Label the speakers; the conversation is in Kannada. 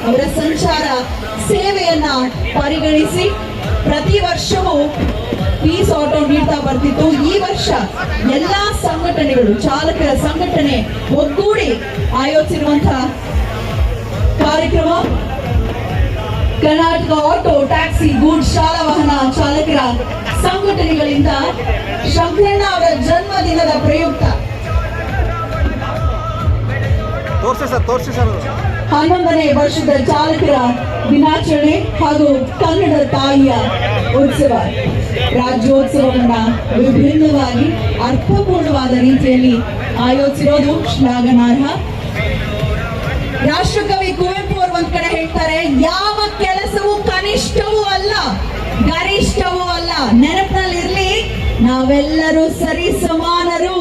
Speaker 1: ಅವರ ಸಂಚಾರ ಸೇವೆಯನ್ನ ಪರಿಗಣಿಸಿ ಪ್ರತಿ ವರ್ಷವೂ ಪೀಸ್ ಆಟೋ ನೀಡ್ತಾ ಬರ್ತಿತ್ತು. ಈ ವರ್ಷ ಎಲ್ಲಾ ಸಂಘಟನೆಗಳು, ಚಾಲಕರ ಸಂಘಟನೆ ಒಗ್ಗೂಡಿ ಆಯೋಜಿಸಿರುವಂತಹ ಕಾರ್ಯಕ್ರಮ ಕರ್ನಾಟಕ ಆಟೋ ಟ್ಯಾಕ್ಸಿ ಗೂಡ್ಸ್ ಶಾಲಾ ವಾಹನ ಚಾಲಕರ ಸಂಘಟನೆಗಳಿಂದ ಶಂಕರಣ್ಣ ಅವರ ಜನ್ಮದಿನದ ಪ್ರಯುಕ್ತ 11ನೇ ವರ್ಷದ ಚಾಲಕರ ದಿನಾಚರಣೆ ಹಾಗೂ ಕನ್ನಡ ತಾಯಿಯ ಉತ್ಸವ ರಾಜ್ಯೋತ್ಸವವನ್ನ ವಿಭಿನ್ನವಾಗಿ ಅರ್ಥಪೂರ್ಣವಾದ ರೀತಿಯಲ್ಲಿ ಆಯೋಜಿಸಿರೋದು ಶ್ಲಾಘನಾರ್ಹ. ರಾಷ್ಟ್ರಕವಿ ಕುವೆಂಪು ಅವರು ಒಂದ್ ಕಡೆ ಹೇಳ್ತಾರೆ, ಯಾವ ಕೆಲಸವೂ ಕನಿಷ್ಠವೂ ಅಲ್ಲ, ಗರಿಷ್ಠವೂ ಅಲ್ಲ. ನೆನಪಿನಲ್ಲಿರ್ಲಿ, ನಾವೆಲ್ಲರೂ ಸರಿ ಸಮಾನರು.